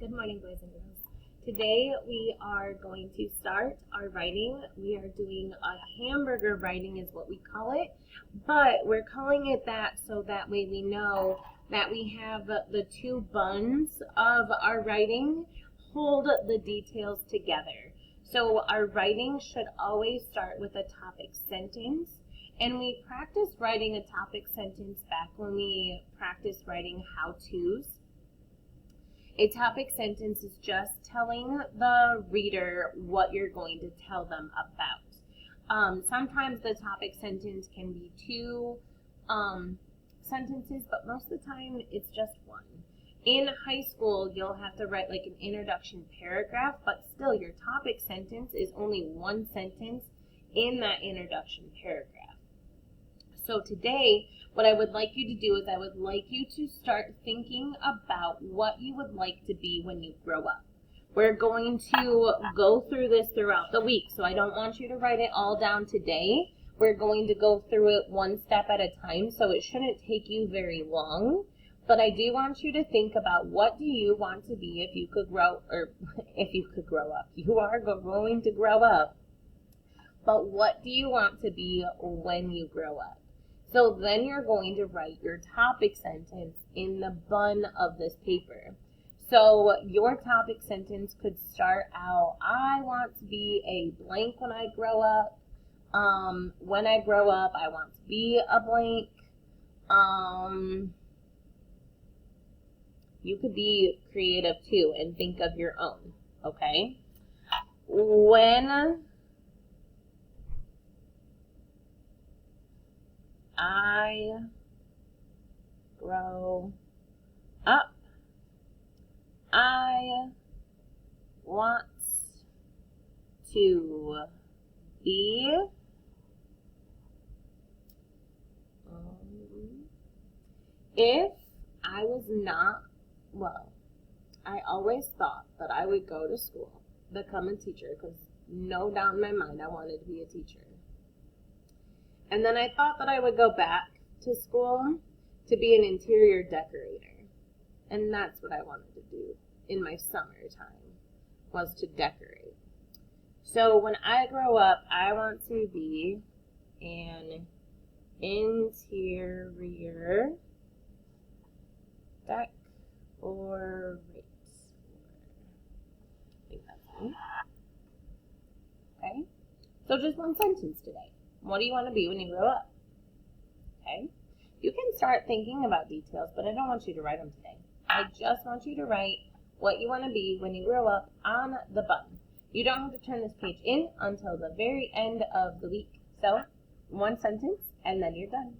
Good morning, boys and girls. Today we are going to start our writing. We are doing a hamburger writing is what we call it, but we're calling it that so that way we know that we have the two buns of our writing hold the details together. So our writing should always start with a topic sentence, and we practice writing a topic sentence back when we practice writing how-tos. A topic sentence is just telling the reader what you're going to tell them about. Sometimes the topic sentence can be two sentences, but most of the time it's just one. In high school, you'll have to write like an introduction paragraph, but still your topic sentence is only one sentence in that introduction paragraph. So today, what I would like you to do is I would like you to start thinking about what you would like to be when you grow up. We're going to go through this throughout the week, so I don't want you to write it all down today. We're going to go through it one step at a time, so it shouldn't take you very long. But I do want you to think about what do you want to be if you could grow, or if you could grow up. You are going to grow up. But what do you want to be when you grow up? So then you're going to write your topic sentence in the bun of this paper. So your topic sentence could start out, I want to be a blank when I grow up. When I grow up, I want to be a blank. You could be creative too and think of your own, okay? When I grow up, I want to be if I was not, well, I always thought that I would go to school, become a teacher, because no doubt in my mind I wanted to be a teacher. And then I thought that I would go back to school to be an interior decorator. And that's what I wanted to do in my summertime, was to decorate. So when I grow up, I want to be an interior decorator. I think that's me. Okay? So just one sentence today. What do you want to be when you grow up? Okay? You can start thinking about details, but I don't want you to write them today. I just want you to write what you want to be when you grow up on the button. You don't have to turn this page in until the very end of the week. So, one sentence, and then you're done.